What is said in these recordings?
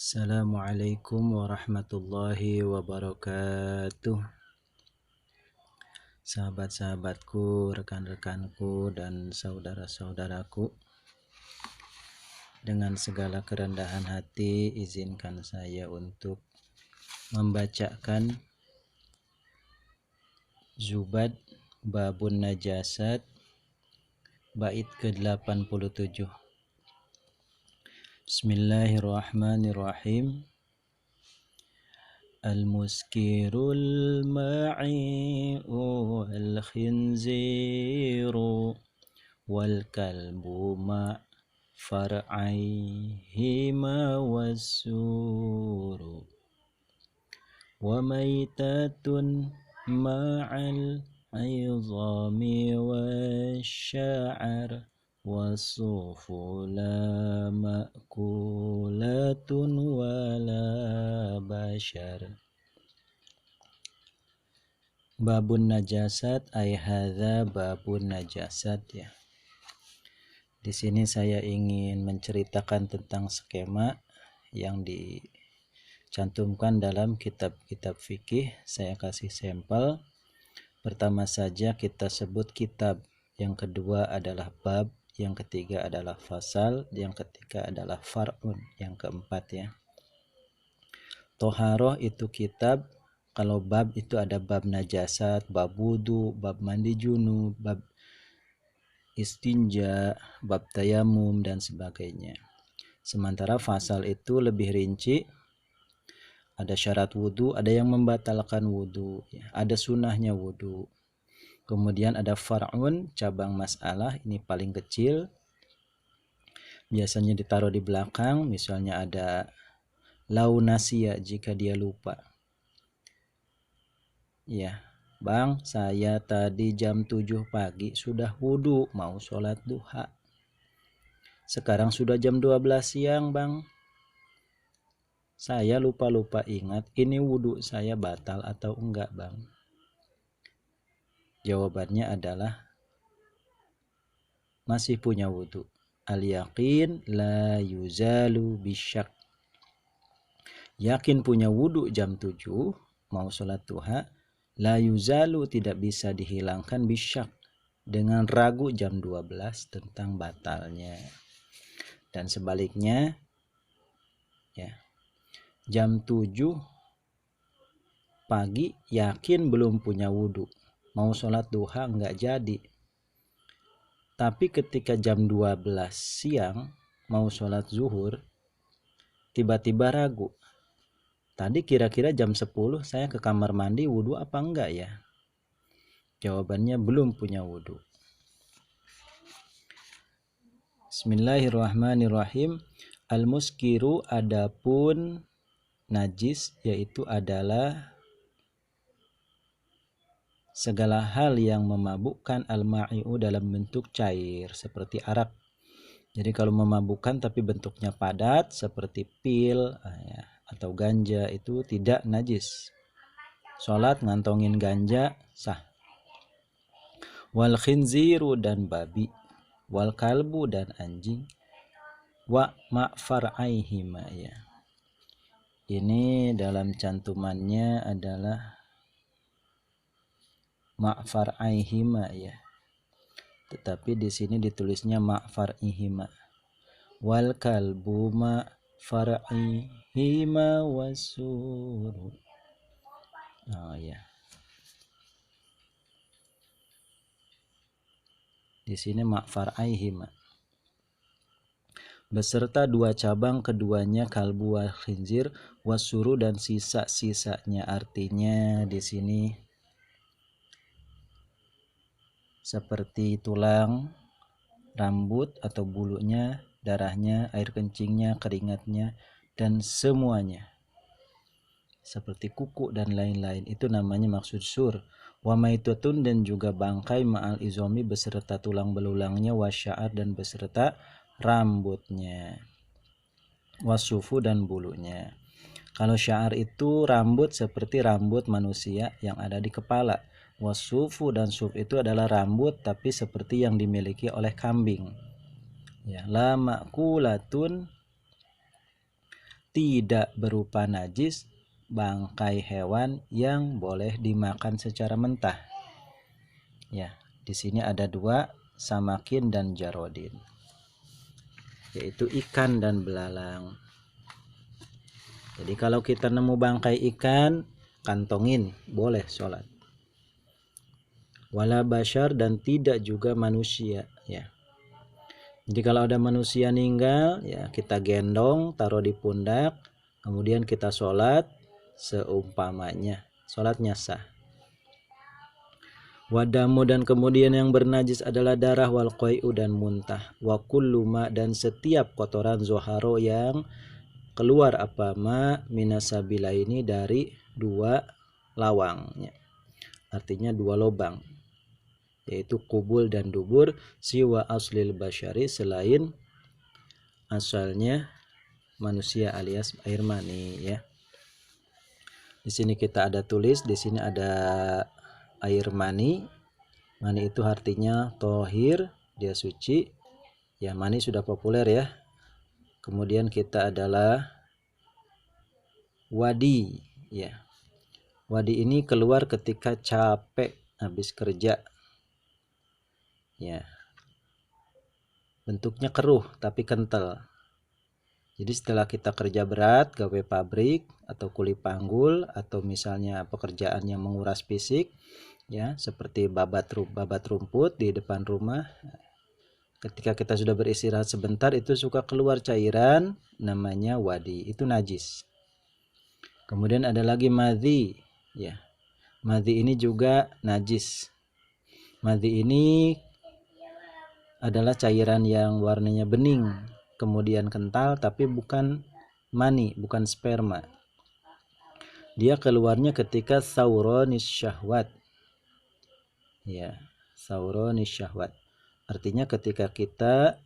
Assalamualaikum warahmatullahi wabarakatuh. Sahabat-sahabatku, rekan-rekanku, dan saudara-saudaraku, dengan segala kerendahan hati izinkan saya untuk membacakan Zubad Babun Najasat bait ke-87. Bismillahirrahmanirrahim. Al-muskirul ma'i'u wal-khinziru wal-kalbu ma' far'aihima was-suru wa maitatun ma'al 'idhami wasya'ar was-sufu la ma'kulatun wala bashar. Babun najasat ay hadza babun najasat, ya. Di sini saya ingin menceritakan tentang skema yang dicantumkan dalam kitab-kitab fikih. Saya kasih sampel. Pertama saja kita sebut kitab, yang kedua adalah bab, yang ketiga adalah fasal, yang ketiga adalah far'un, yang keempat, ya. Toharoh itu kitab. Kalau bab itu ada bab najasat, bab wudu, bab mandi junub, bab istinja, bab tayamum, dan sebagainya. Sementara fasal itu lebih rinci. Ada syarat wudu, ada yang membatalkan wudu, ya. Ada sunahnya wudu. Kemudian ada far'un, cabang masalah, ini paling kecil. Biasanya ditaruh di belakang, misalnya ada launasia, jika dia lupa. Ya, Bang, saya tadi jam 7 pagi sudah wudu, mau sholat duha. Sekarang sudah jam 12 siang, Bang. Saya lupa ingat, ini wudu saya batal atau enggak, Bang? Jawabannya adalah masih punya wudu. Al-yaqin la yuzalu bisyak. Yakin punya wudu jam 7, mau sholat duha, la yuzalu tidak bisa dihilangkan bisyak, dengan ragu jam 12 tentang batalnya. Dan sebaliknya, ya, jam 7 pagi yakin belum punya wudu, mau sholat duha enggak jadi. Tapi ketika jam 12 siang mau sholat zuhur, tiba-tiba ragu. Tadi kira-kira jam 10 saya ke kamar mandi wudu apa enggak, ya? Jawabannya belum punya wudu. Bismillahirrahmanirrahim. Al-muskiru, adapun najis, yaitu adalah segala hal yang memabukkan, al-ma'i'u dalam bentuk cair seperti arak. Jadi kalau memabukkan tapi bentuknya padat seperti pil, ya, atau ganja, itu tidak najis. Sholat ngantongin ganja sah. Wal khinziru, dan babi, wal kalbu, dan anjing, wa ma'far'aihima, ya. Ini dalam cantumannya adalah ma'far'aihima, ya. Tetapi di sini ditulisnya ma'far'ihima. Wal kalbu ma'far'ihima wasuru. Oh, ya. Di sini ma'far'aihima. Beserta dua cabang keduanya, kalbu wal khinzir, wasuru, dan sisa-sisanya. Artinya di sini seperti tulang, rambut atau bulunya, darahnya, air kencingnya, keringatnya, dan semuanya. Seperti kuku dan lain-lain, itu namanya maksud sur. Wa maitatun, dan juga bangkai, ma'al izomi, beserta tulang belulangnya, wasya'ar, dan beserta rambutnya, wasufu, dan bulunya. Kalau sya'ar itu rambut seperti rambut manusia yang ada di kepala. Wasufu dan suf itu adalah rambut tapi seperti yang dimiliki oleh kambing. Ya, la ma'kulatun, tidak berupa najis bangkai hewan yang boleh dimakan secara mentah. Ya, di sini ada dua, samakin dan jarodin, yaitu ikan dan belalang. Jadi kalau kita nemu bangkai ikan, kantongin, boleh sholat. Wala bashar, dan tidak juga manusia, ya. Jadi kalau ada manusia meninggal, ya kita gendong, taruh di pundak, kemudian kita sholat seumpamanya, sholatnya sah. Wadamu, dan kemudian yang bernajis adalah darah, wal qai'u, dan muntah, wa kullu ma, dan setiap kotoran zoharo yang keluar apa ma minasabila ini dari dua lawangnya, artinya dua lubang, yaitu kubul dan dubur, siwa aslil basyari, selain asalnya manusia alias air mani, ya. Di sini kita ada tulis, di sini ada air mani. Mani itu artinya tohir, dia suci. Ya, mani sudah populer ya. Kemudian kita adalah wadi, ya. Wadi ini keluar ketika capek habis kerja. Ya. Bentuknya keruh tapi kental. Jadi setelah kita kerja berat, gawe pabrik atau kuli panggul, atau misalnya pekerjaan yang menguras fisik, ya, seperti babat rumput di depan rumah, ketika kita sudah beristirahat sebentar, itu suka keluar cairan, namanya wadi, itu najis. Kemudian ada lagi madhi, ya. Madhi ini juga najis. Madhi ini adalah cairan yang warnanya bening, kemudian kental, tapi bukan mani, bukan sperma. Dia keluarnya ketika sauronis syahwat. Ya, sauronis syahwat. Artinya ketika kita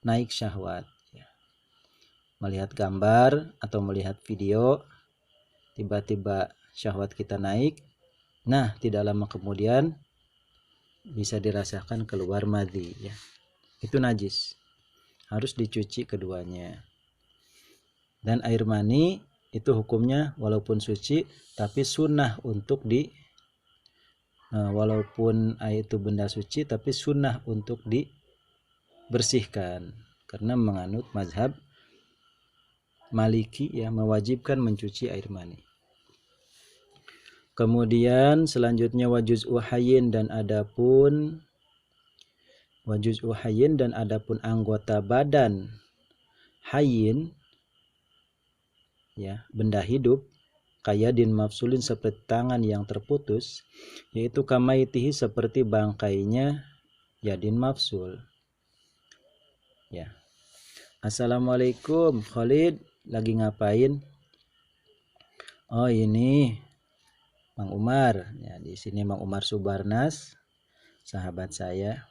naik syahwat, ya. Melihat gambar atau melihat video, tiba-tiba syahwat kita naik. Nah, tidak lama kemudian bisa dirasakan keluar madhi, ya. Itu najis. Harus dicuci keduanya. Dan air mani itu hukumnya walaupun suci, tapi sunnah untuk walaupun air itu benda suci, tapi sunnah untuk dibersihkan, karena menganut mazhab Maliki, ya, mewajibkan mencuci air mani. Kemudian selanjutnya wajuz'u hayyin, dan adapun wajuz'u hayyin, dan adapun anggota badan hayyin, ya, benda hidup, kayadin mafsulin, seperti tangan yang terputus, yaitu kamaitihi, seperti bangkainya yadin mafsul, ya. Assalamualaikum, Khalid, lagi ngapain? Oh, ini Mang Umar, ya. Di sini Mang Umar Subarnas, sahabat saya.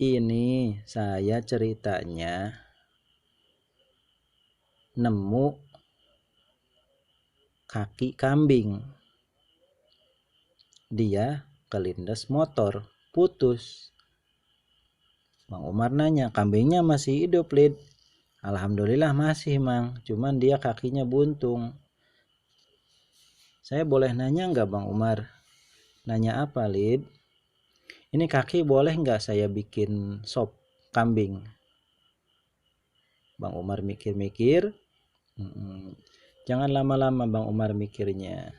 Ini saya ceritanya nemu kaki kambing. Dia kelindes motor, putus. Mang Umar nanya, kambingnya masih hidup, Lid? Alhamdulillah masih, Mang. Cuman dia kakinya buntung. Saya boleh nanya nggak, Bang Umar? Nanya apa, Lid? Ini kaki boleh nggak saya bikin sop kambing? Bang Umar mikir-mikir. Jangan lama-lama Bang Umar mikirnya.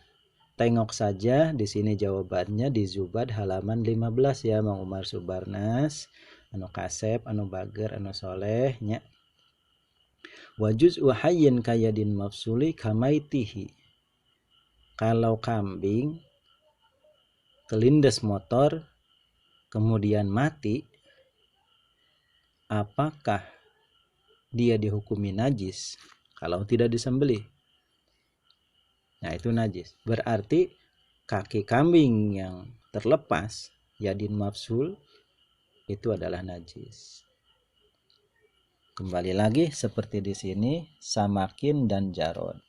Tengok saja di sini jawabannya di Zubad halaman 15, ya, Bang Umar Subarnas. Anu kasep, anu bager, anu soleh, nya. Wajuz'u hayyin kayadin mafsuli kamaitihi. Kalau kambing kelindes motor kemudian mati, apakah dia dihukumi najis kalau tidak disembelih? Nah, itu najis. Berarti kaki kambing yang terlepas yadin mafsul itu adalah najis. Kembali lagi seperti di sini, samakin dan jarod.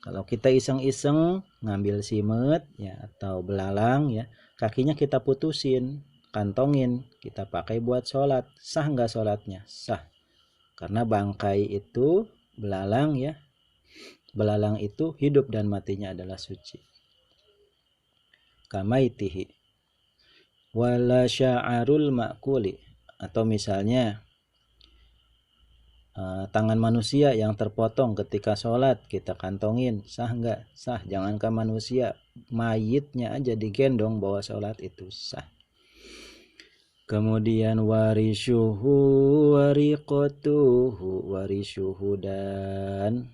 Kalau kita iseng-iseng ngambil simet, ya, atau belalang, ya, kakinya kita putusin, kantongin, kita pakai buat sholat, sah nggak sholatnya? Sah. Karena bangkai itu belalang ya. Belalang itu hidup dan matinya adalah suci. Kamaitihi. Wala sya'arul ma'kuli. Atau misalnya tangan manusia yang terpotong ketika sholat kita kantongin, sah enggak? Sah. Jangankan manusia, mayitnya aja digendong bawa sholat itu sah. Kemudian warisyuhu wariqatuhu, warisyuhu dan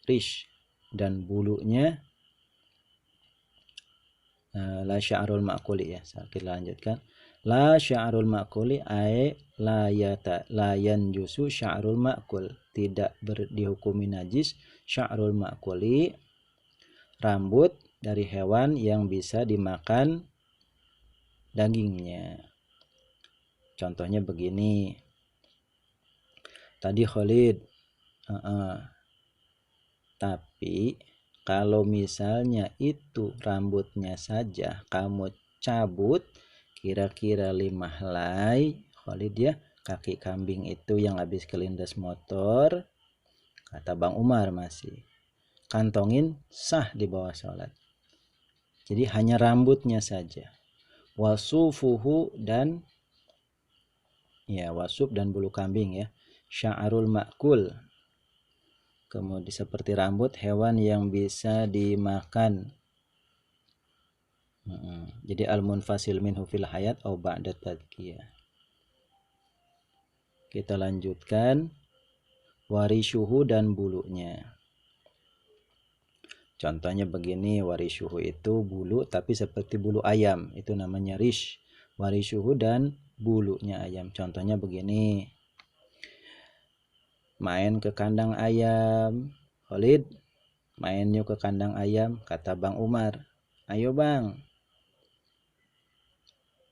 rish dan bulunya. La sya'rul ma'kuli ya. Kita lanjutkan. La sya'rul ma'kuli ay la yanjusu sya'rul ma'kul. Tidak dihukumi najis sya'rul ma'kuli, rambut dari hewan yang bisa dimakan dagingnya. Contohnya begini. Tadi Khalid. Tapi kalau misalnya itu rambutnya saja kamu cabut kira-kira 5 helai, Khalid ya, kaki kambing itu yang habis kelindas motor, kata Bang Umar masih kantongin, sah di bawah sholat. Jadi hanya rambutnya saja. Wasufuhu dan ya, wasuf dan bulu kambing ya. Sya'arul ma'kul, kemudian seperti rambut hewan yang bisa dimakan. Jadi al-munfasil minhu fil hayat au ba'da tadkiyah. Kita lanjutkan warisyuhu dan bulunya. Contohnya begini, warisyuhu itu bulu tapi seperti bulu ayam, itu namanya rish. Warisyuhu dan bulunya ayam. Contohnya begini. Main ke kandang ayam. Khalid, main yuk ke kandang ayam, kata Bang Umar. Ayo Bang.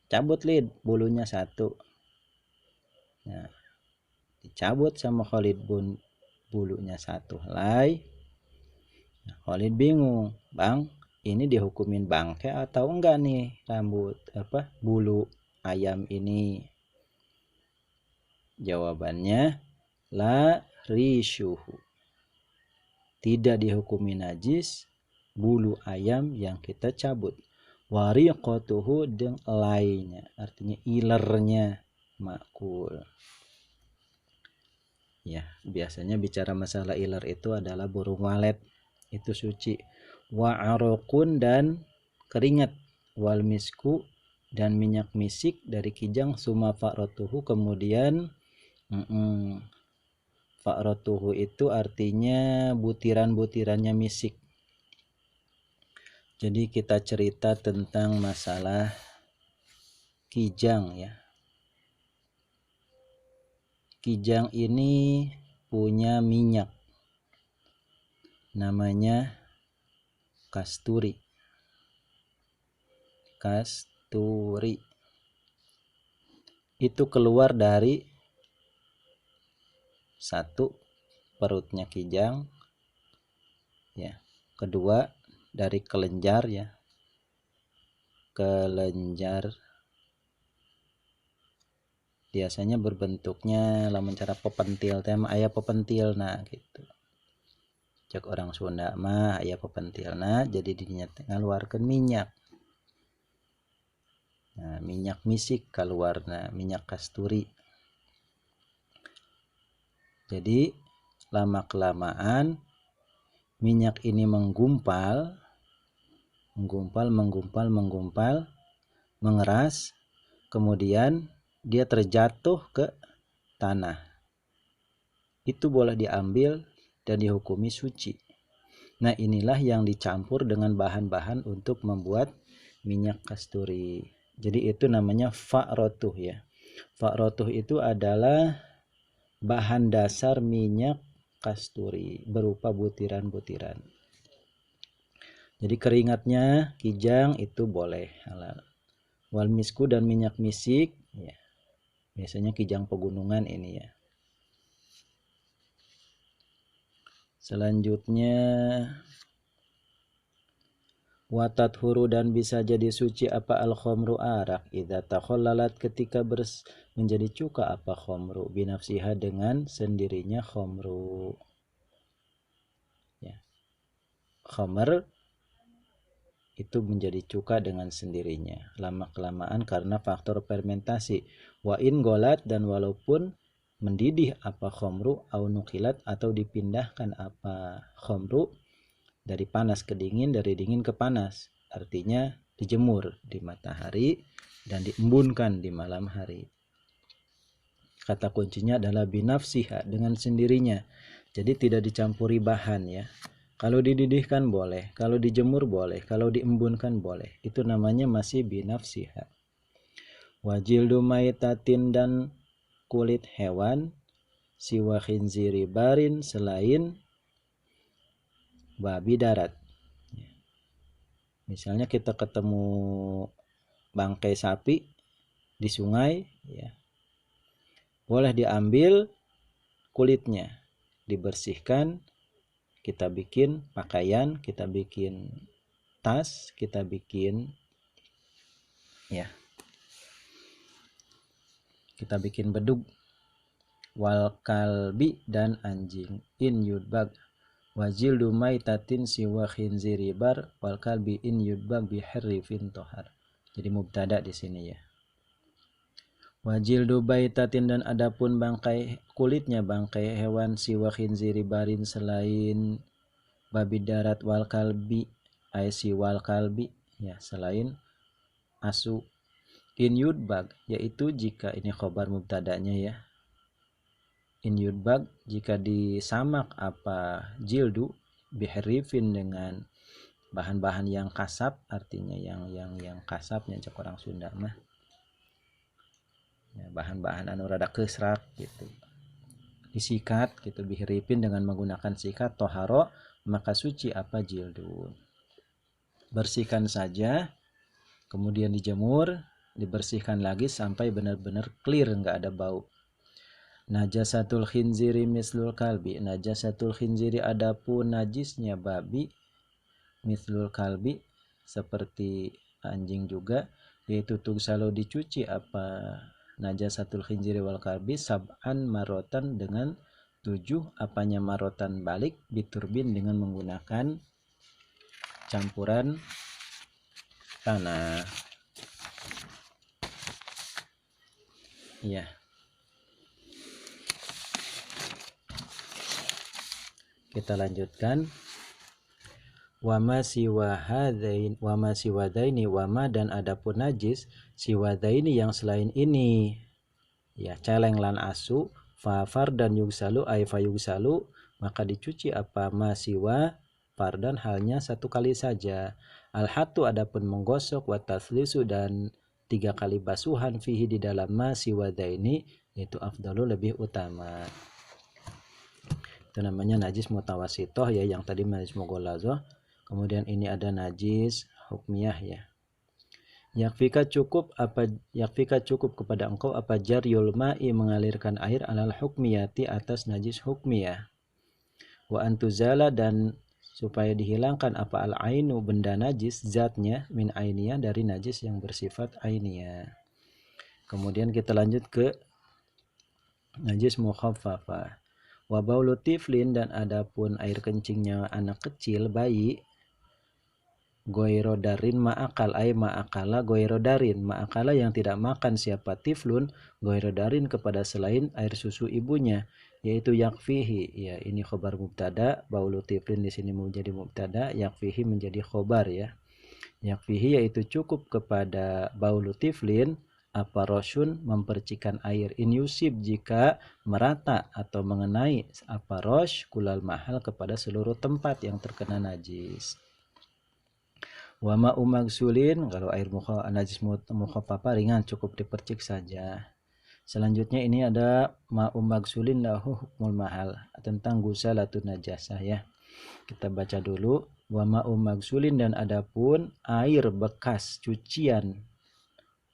Cabut Lid, bulunya 1. Nah, dicabut sama Khalid bulunya 1 helai. Nah, Khalid bingung, Bang, ini dihukumin bangke atau enggak nih rambut bulu ayam ini? Jawabannya la risyuhu. Tidak dihukumi najis bulu ayam yang kita cabut. Wariqatuhu dengan lainnya, artinya ilernya makul. Ya, biasanya bicara masalah iler itu adalah burung walet, itu suci. Wa araqun dan keringat, wal misku dan minyak misik dari kijang, suma fa'ratuhu, kemudian fa'ratuhu itu artinya butiran-butirannya misik. Jadi kita cerita tentang masalah kijang ya. Kijang ini punya minyak namanya kasturi. Kasturi itu keluar dari 1 perutnya kijang ya. Kedua dari kelenjar ya. Kelenjar biasanya berbentuknya lamun cara pepentil tema aya pepentil, nah gitu. Cek orang Sunda mah aya pepentilna, jadi dinya ngaluarkeun minyak. Nah, minyak misik keluarna, minyak kasturi. Jadi lama kelamaan minyak ini menggumpal, mengeras, kemudian dia terjatuh ke tanah. Itu boleh diambil dan dihukumi suci. Nah, inilah yang dicampur dengan bahan-bahan untuk membuat minyak kasturi. Jadi itu namanya fa'rotuh ya. Fa'rotuh itu adalah bahan dasar minyak kasturi berupa butiran-butiran. Jadi keringatnya kijang itu boleh halal. Wal misku dan minyak misik ya. Biasanya kijang pegunungan ini ya. Selanjutnya Watat huru dan bisa jadi suci apa al khomru arak idza takhallalat ketika menjadi cuka apa khomru binafsiha dengan sendirinya khomru. Ya. Khomer itu menjadi cuka dengan sendirinya lama kelamaan karena faktor fermentasi. Wa in golat dan walaupun mendidih apa khomru au nukilat atau dipindahkan apa khomru dari panas ke dingin, dari dingin ke panas. Artinya dijemur di matahari dan diembunkan di malam hari. Kata kuncinya adalah binafsiha, dengan sendirinya. Jadi tidak dicampuri bahan ya. Kalau dididihkan boleh, kalau dijemur boleh, kalau diembunkan boleh. Itu namanya masih binafsiha. Wajildu maitatin dan kulit hewan siwa khinziri barin selain babi darat. Misalnya kita ketemu bangkai sapi di sungai, ya, boleh diambil kulitnya, dibersihkan, kita bikin pakaian, kita bikin tas, kita bikin, ya, kita bikin bedug. Wal kalbi dan anjing in yudbag wajildu maitatin siwa khinziri bar wal kalbi in yudbag biharrifin tohar. Jadi mubtada di sini ya. Wajildu baitatin dan adapun bangkai kulitnya bangkai hewan siwa khinziri barin selain babi darat wal kalbi ay siwal kalbi ya selain asu in yudbag yaitu jika ini khobar mubtadanya ya. In yudbag jika disamak apa jildu biharifin dengan bahan-bahan yang kasap, artinya yang kasapnya cek orang Sunda mah ya, bahan-bahan anu rada kesrak gitu, disikat gitu biharifin dengan menggunakan sikat toharo maka suci apa jildu. Bersihkan saja kemudian dijemur, dibersihkan lagi sampai benar-benar clear, nggak ada bau. Najasatul khinziri mislul kalbi, najasatul khinziri adapun najisnya babi mislul kalbi seperti anjing juga, yaitu tugsalu dicuci apa najasatul khinziri wal kalbi sab'an marotan dengan 7 apanya marotan balik biturbin dengan menggunakan campuran tanah. Iya. Kita lanjutkan. Wama siwahadain wama siwadaini wama dan adapun najis siwadaini yang selain ini ya celeng lan asu fafar dan yugsalu ay fa yugsalu maka dicuci apa ma siwa fardan halnya satu kali saja. Al-hatu adapun menggosok wa taslisu dan 3 kali basuhan fihi di dalam ma siwadaini itu afdalu lebih utama. Itu namanya najis mutawasitoh ya, yang tadi najis mughalazoh. Kemudian ini ada najis hukmiyah ya. Yakfika cukup kepada engkau apa jaryul ma'i mengalirkan air alal hukmiyati atas najis hukmiyah. Wa antuzala dan supaya dihilangkan apa al ainu benda najis zatnya min ainiyah dari najis yang bersifat ainiyah. Kemudian kita lanjut ke najis mukhaffafah. Wa baulu tiflin dan adapun air kencingnya anak kecil bayi goirodarin ma'akal ay ma'akala goirodarin ma'akala yang tidak makan siapa tiflun goirodarin kepada selain air susu ibunya yaitu yakfihi ya, ini khobar mubtada, baulu tiflin di sini menjadi mubtada, yakfihi menjadi khobar ya. Yakfihi yaitu cukup kepada baulu tiflin apa rosyun mempercikan air in yusib jika merata atau mengenai apa rosh kulal mahal kepada seluruh tempat yang terkena najis. Wama umagsulin kalau air najis mukhaffafah ringan cukup dipercik saja. Selanjutnya ini ada ma'u magsulin lahu hukmul mahal tentang gusalatun najasah ya. Kita baca dulu. Wa ma'u magsulin dan adapun air bekas cucian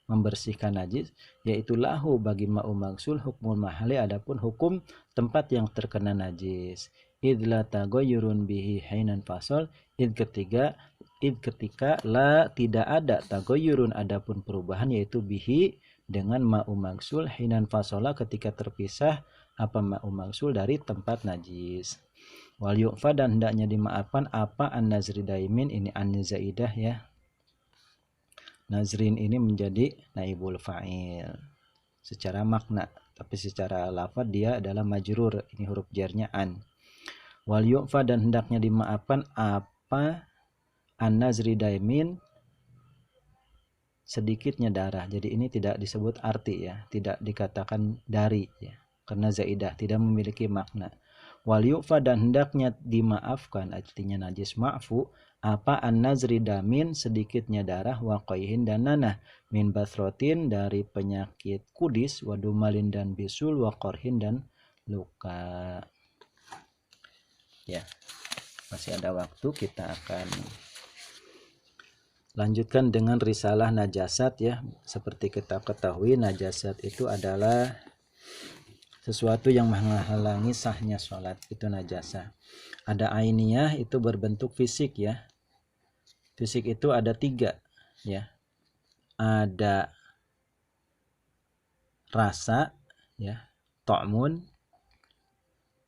membersihkan najis yaitu lahu bagi ma'u magsul hukmul mahali adapun hukum tempat yang terkena najis. Idla tagoyurun bihi hainan fasol id ketiga ketika la tidak ada tagoyurun adapun perubahan yaitu bihi dengan ma'u magsul hinan fasola ketika terpisah apa ma'u magsul dari tempat najis. Wal yu'fa dan hendaknya dimaafkan apa an-nazri daimin ini an-zaidah ya. Nazrin ini menjadi naibul fa'il secara makna, tapi secara lafaz dia adalah majrur, ini huruf jarnya an. Wal yu'fa dan hendaknya dimaafkan apa an-nazri daimin sedikitnya darah. Jadi ini tidak disebut arti ya, tidak dikatakan dari ya, karena zaidah tidak memiliki makna. Wal yu'fa dan hendaknya dimaafkan artinya najis ma'fu apa an-nazri damin sedikitnya darah wa qayhin dan nanah min basrotin dari penyakit kudis wa dumalin dan bisul wa qorhin dan luka. Ya, masih ada waktu, kita akan lanjutkan dengan risalah najasat ya. Seperti kita ketahui najasat itu adalah sesuatu yang menghalangi sahnya sholat, itu najasah. Ada ainiyah, itu berbentuk fisik ya. Fisik itu ada 3 ya. Ada rasa ya, ta'mun,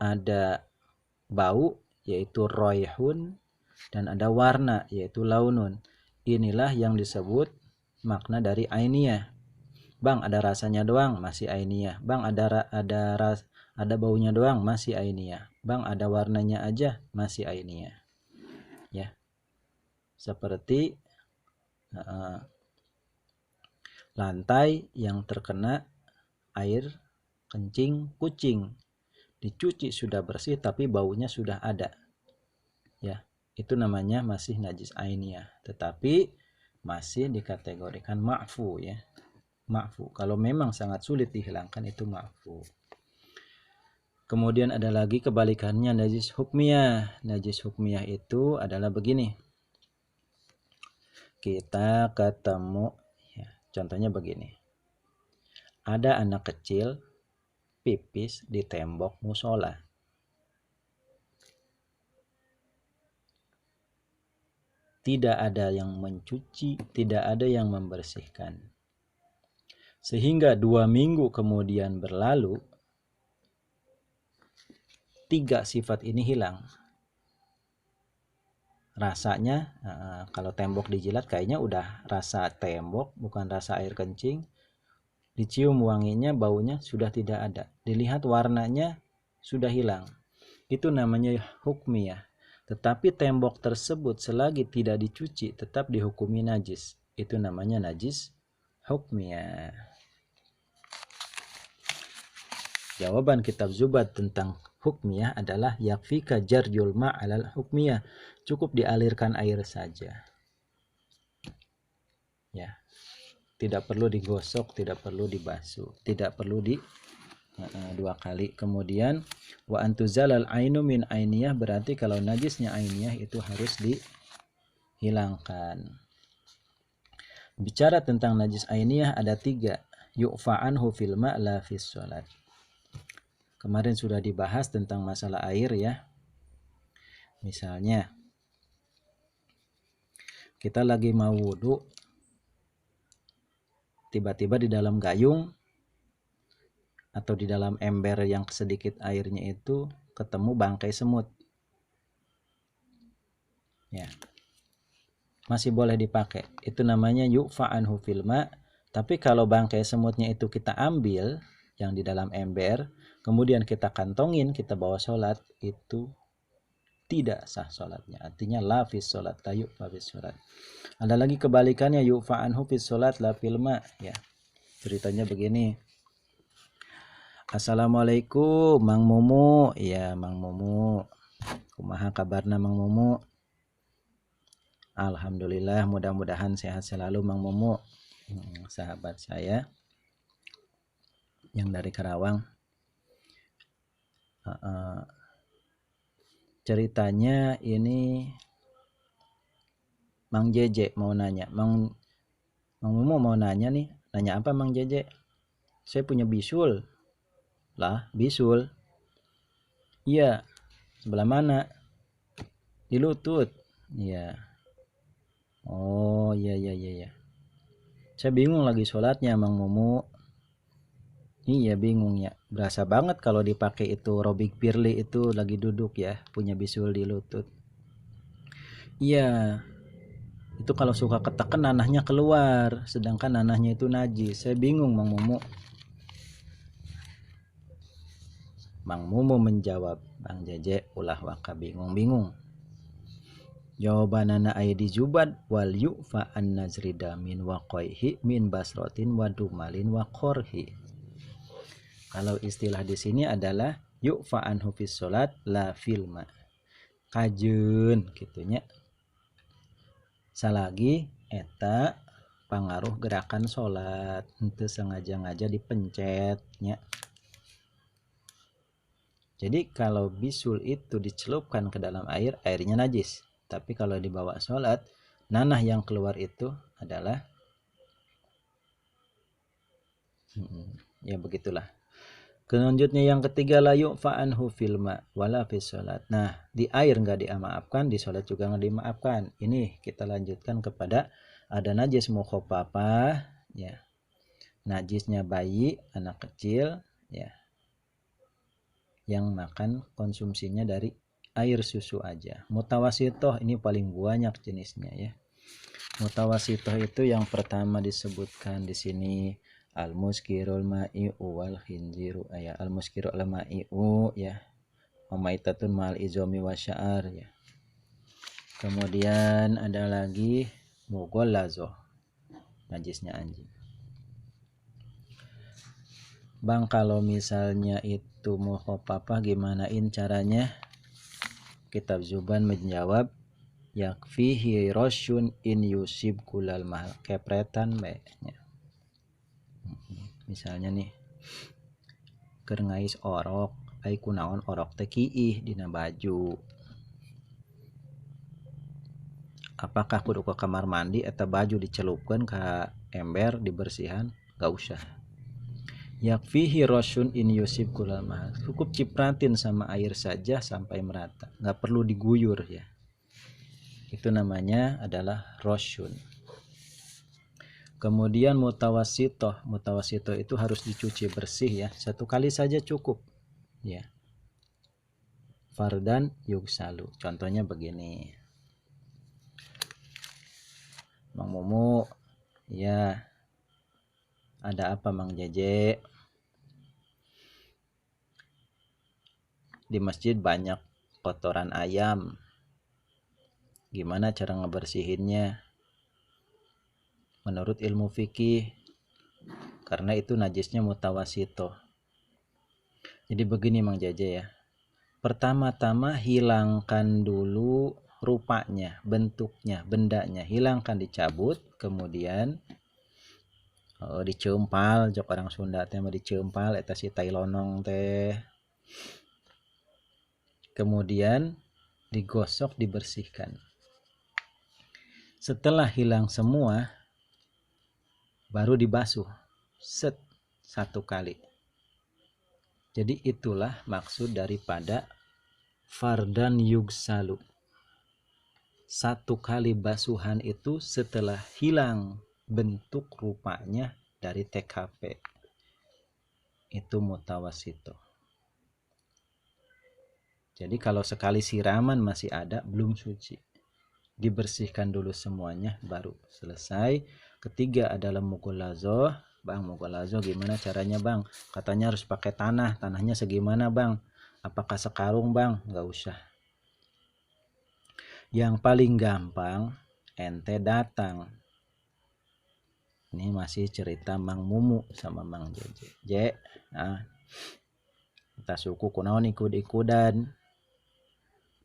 ada bau yaitu roihun, dan ada warna yaitu launun. Inilah yang disebut makna dari ainiyah. Bang, ada rasanya doang, masih ainiyah. Bang, ada baunya doang, masih ainiyah. Bang, ada warnanya aja, masih ainiyah. Ya. Seperti lantai yang terkena air kencing kucing, dicuci sudah bersih tapi baunya sudah ada. Ya, itu namanya masih najis ainiyah, tetapi masih dikategorikan ma'fu ya. Ma'fu. Kalau memang sangat sulit dihilangkan itu ma'fu. Kemudian ada lagi kebalikannya najis hukmiyah. Najis hukmiyah itu adalah begini. Kita ketemu ya, contohnya begini. Ada anak kecil pipis di tembok musola. Tidak ada yang mencuci, tidak ada yang membersihkan. Sehingga 2 minggu kemudian berlalu, 3 sifat ini hilang. Rasanya, kalau tembok dijilat kayaknya udah rasa tembok, bukan rasa air kencing. Dicium wanginya, baunya sudah tidak ada. Dilihat warnanya sudah hilang. Itu namanya hukmiyah. Tetapi tembok tersebut selagi tidak dicuci tetap dihukumi najis. Itu namanya najis hukmiyah. Jawaban kitab Zubat tentang hukmiyah adalah yakfika jarjul ma'alal hukmiyah. Cukup dialirkan air saja. Ya. Tidak perlu digosok, tidak perlu dibasuh, tidak perlu 2 kali. Kemudian wa antuzalal ainu min ainiyah, berarti kalau najisnya ainiyah itu harus dihilangkan. Bicara tentang najis ainiyah ada 3. Yu'fa anhu fil ma' la fis sholat. Kemarin sudah dibahas tentang masalah air ya. Misalnya kita lagi mau wudhu, tiba-tiba di dalam gayung atau di dalam ember yang sedikit airnya itu ketemu bangkai semut. Ya. Masih boleh dipakai. Itu namanya yu'fa anhu fil ma'. Tapi kalau bangkai semutnya itu kita ambil yang di dalam ember, kemudian kita kantongin, kita bawa sholat, itu tidak sah sholatnya. Artinya la fis sholat, la yu'fa fis sholat. Ada lagi kebalikannya, yu'fa anhu fis sholat la fil ma'. Ya. Ceritanya begini. Assalamualaikum Mang Mumu. Ya, Mang Mumu. Kumaha kabarna Mang Mumu? Alhamdulillah, mudah-mudahan sehat selalu Mang Mumu. Sahabat saya yang dari Karawang. Ceritanya ini Mang Jeje mau nanya. Mang Mumu mau nanya nih. Nanya apa Mang Jeje? Saya punya bisul. Lah, bisul. Iya. Sebelah mana? Di lutut. Iya. Oh iya iya iya ya. Saya bingung lagi sholatnya Mang Mumu. Iya bingung ya. Berasa banget kalau dipakai itu Robik Pirli itu lagi duduk ya, punya bisul di lutut. Iya, itu kalau suka ketekan nanahnya keluar, sedangkan nanahnya itu najis. Saya bingung Mang Mumu. Mang Mumu menjawab, Bang Jeje ulah waka bingung-bingung. Jawabanana aya di Zubad wal yu'fa an nazrida min waqaihi min basrotin wa dumalin wa qorhi. Kalau istilah di sini adalah yu'fa anhu fis salat la filma. Kajeun gitunya. Salagi eta pangaruh gerakan salat, henteu sengaja-ngaja dipencetnya. Jadi kalau bisul itu dicelupkan ke dalam air, airnya najis. Tapi kalau dibawa sholat, nanah yang keluar itu adalah ya begitulah. Selanjutnya yang ketiga layu fa'anhu filma wala fi sholat. Nah di air nggak dimaafkan, di sholat juga nggak dimaafkan. Ini kita lanjutkan kepada ada najis mukhofafah, ya najisnya bayi, anak kecil, ya yang makan konsumsinya dari air susu aja. Mutawasitoh ini paling banyak jenisnya ya. Mutawasitoh itu yang pertama disebutkan di sini al-muskirul ma'i'u wal khinziru ya. Al-muskirul ma'i'u ya. Mamaitatun mal izomi wasya'ar ya. Kemudian ada lagi mughallazoh, najisnya anjing. Bang kalau misalnya itu mukhofafah gimanain caranya? Kitab Zuban menjawab yakfihi rosyun in yusib kulal mahal kepretan be. Misalnya nih kerngais orok ai kunaon orok teh kiih dina baju. Apakah kudu ke kamar mandi eta baju dicelupkeun ka ember dibersihan? Gak usah. Yakfihi rosyun in yusib kulal mahal. Cukup cipratin sama air saja sampai merata. Gak perlu diguyur ya. Itu namanya adalah rosyun. Kemudian mutawasitoh. Mutawasitoh itu harus dicuci bersih ya. Satu kali saja cukup ya. Fardan yugsalu. Contohnya begini. Mang Mumu, ya ada apa Mang Jeje? Di masjid banyak kotoran ayam. Gimana cara ngebersihinnya? Menurut ilmu fikih, karena itu najisnya mutawasitoh. Jadi begini Mang Jeje ya. Pertama-tama hilangkan dulu rupanya, bentuknya, bendanya, hilangkan, dicabut, kemudian dicempal, jok orang Sunda teh mah dicempal eta si tai lonong teh. Kemudian digosok, dibersihkan. Setelah hilang semua baru dibasuh satu kali. Jadi itulah maksud daripada fardan yugsalu. Satu kali basuhan itu setelah hilang bentuk rupanya dari TKP. Itu mutawasito. Jadi kalau sekali siraman masih ada, belum suci. Dibersihkan dulu semuanya baru selesai. Ketiga adalah mughallazoh. Bang, mughallazoh gimana caranya Bang? Katanya harus pakai tanah. Tanahnya segimana Bang? Apakah sekarung Bang? Gak usah. Yang paling gampang ente datang. Ini masih cerita Mang Mumu sama Mang Jeje. Je, nah, kita suku kunaon ikud-ikudan.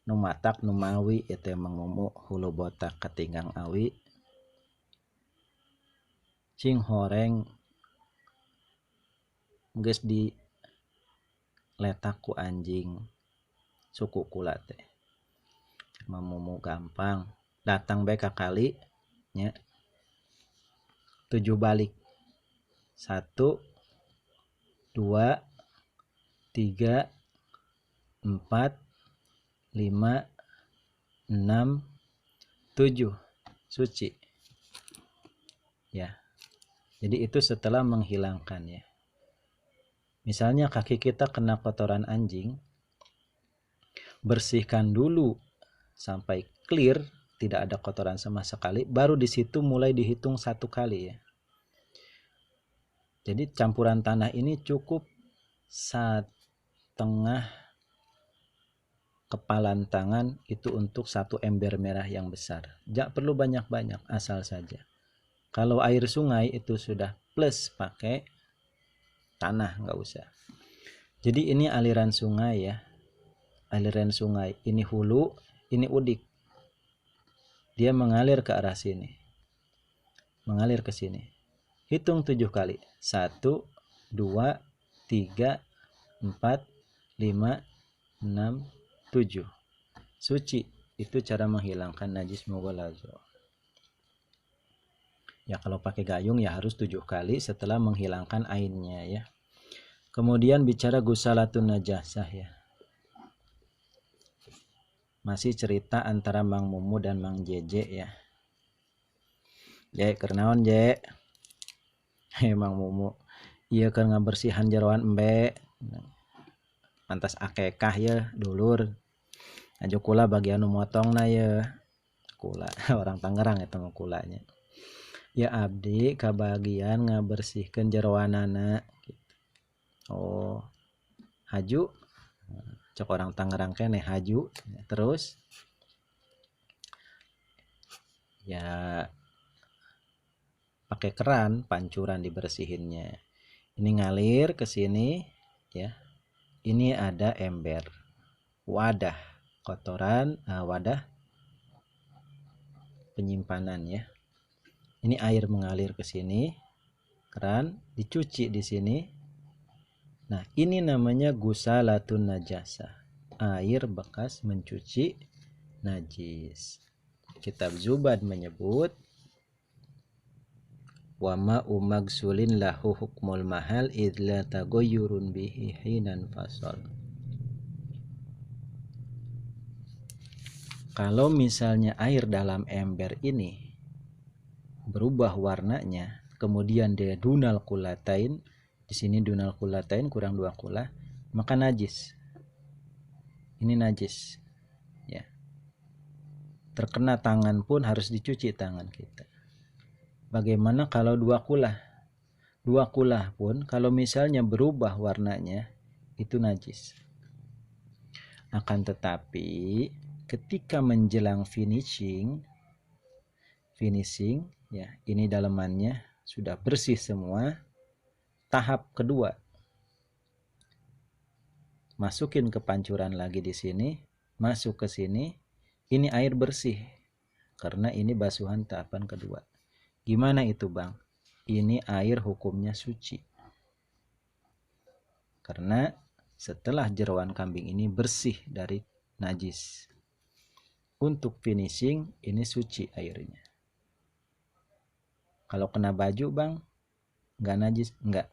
Nu matak nu mawi itu Mang Mumu hulu botak ketinggang awi. Cing horeng geus di letak ku anjing suku kula teh. Mang Mumu gampang datang bae ka kali nya 7 balik 1 2 3 4 5 6 7 suci. Ya. Jadi itu setelah menghilangkan ya. Misalnya kaki kita kena kotoran anjing, bersihkan dulu sampai clear, tidak ada kotoran sama sekali, baru di situ mulai dihitung 1 kali ya. Jadi campuran tanah ini cukup 1/2 kepalan tangan itu untuk 1 ember merah yang besar. Tidak perlu banyak-banyak, asal saja. Kalau air sungai itu sudah plus pakai tanah, nggak usah. Jadi ini aliran sungai ya. Aliran sungai, ini hulu, ini udik. Dia mengalir ke arah sini. Mengalir ke sini. Hitung 7 kali. 1, 2, 3, 4, 5, 6, 7. Suci. Itu cara menghilangkan najis mughalazo. Ya kalau pakai gayung ya harus 7 kali setelah menghilangkan ainnya ya. Kemudian bicara gusalatun najasah ya. Masih cerita antara Mang Mumu dan Mang Jeje ya. Jek kernaon Jek. Mang Mumu. Iya kan ngabersihan jeroan embe. Pantas akekah ya dulur. Ajo kula bagian motong na ya. Kula orang Tangerang itu kulanya. Ya abdi kabagian ngabersihkeun jeroanana. Oh. Haju. Cok orang Tangerang kene haju. Terus ya pakai keran pancuran dibersihinnya. Ini ngalir ke sini ya. Ini ada ember. Wadah kotoran, wadah penyimpanan ya. Ini air mengalir ke sini. Keran dicuci di sini. Nah, ini namanya gusalatun najasah. Air bekas mencuci najis. Kitab Zubad menyebut wa ma'u magsulin lahu hukmul mahal idla tagoyurun bihi hinan fasol. Kalau misalnya air dalam ember ini berubah warnanya, kemudian dia dunal kulatain, di sini dunal kulatain kurang 2 kula, maka najis. Ini najis. Ya. Terkena tangan pun harus dicuci tangan kita. Bagaimana kalau 2 kula? 2 kula pun kalau misalnya berubah warnanya itu najis. Akan tetapi ketika menjelang finishing ya, ini dalemannya sudah bersih semua. Tahap kedua, masukin ke pancuran lagi di sini, masuk ke sini. Ini air bersih karena ini basuhan tahapan kedua. Gimana itu Bang? Ini air hukumnya suci karena setelah jeroan kambing ini bersih dari najis. Untuk finishing ini suci airnya. Kalau kena baju Bang, nggak najis, nggak.